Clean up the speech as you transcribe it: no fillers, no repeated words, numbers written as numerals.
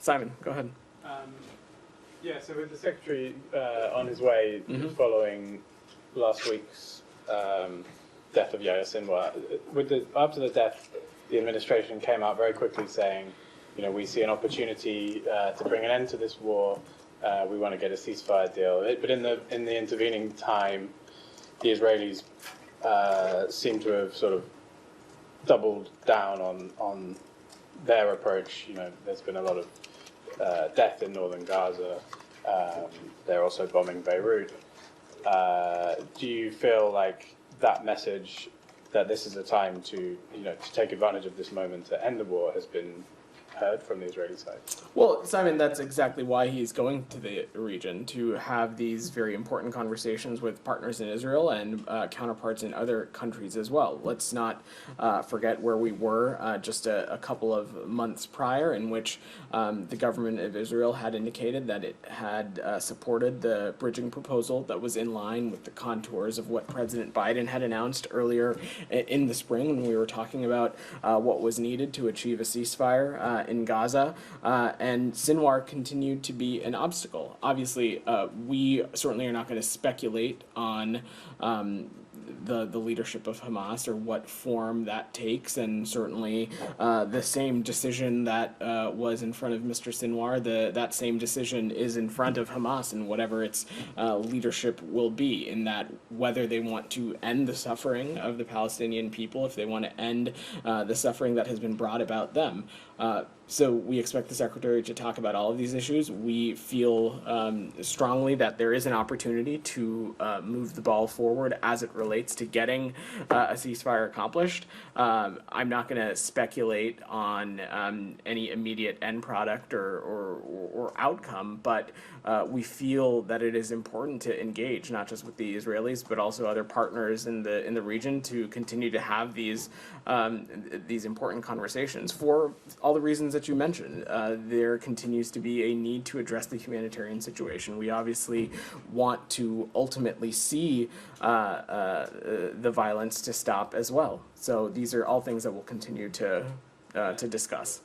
Simon, go ahead. Yeah, so with the Secretary on his way following last week's death of Yahya Sinwar, after the death, the administration came out very quickly saying, you know, we see an opportunity to bring an end to this war. We want to get a ceasefire deal. But in the intervening time, the Israelis seem to have sort of doubled down on their approach. You know, there's been a lot of death in northern Gaza. They're also bombing Beirut. Do you feel like that message that this is a time to take advantage of this moment to end the war has been heard from the Israeli side? Well, Simon, that's exactly why he's going to the region, to have these very important conversations with partners in Israel and counterparts in other countries as well. Let's not forget where we were just a couple of months prior, in which the government of Israel had indicated that it had supported the bridging proposal that was in line with the contours of what President Biden had announced earlier in the spring, when we were talking about what was needed to achieve a ceasefire in Gaza, and Sinwar continued to be an obstacle. Obviously, we certainly are not going to speculate on the leadership of Hamas or what form that takes, and certainly the same decision that was in front of Mr. Sinwar, that same decision is in front of Hamas, and whatever its leadership will be, in that whether they want to end the suffering of the Palestinian people, if they want to end the suffering that has been brought about them. So we expect the Secretary to talk about all of these issues. We feel strongly that there is an opportunity to move the ball forward as it relates to getting a ceasefire accomplished. I'm not going to speculate on any immediate end product or outcome, but we feel that it is important to engage, not just with the Israelis, but also other partners in the region, to continue to have these important conversations for all the reasons that you mentioned. There continues to be a need to address the humanitarian situation. We obviously want to ultimately see the violence to stop as well. So these are all things that we'll continue to discuss.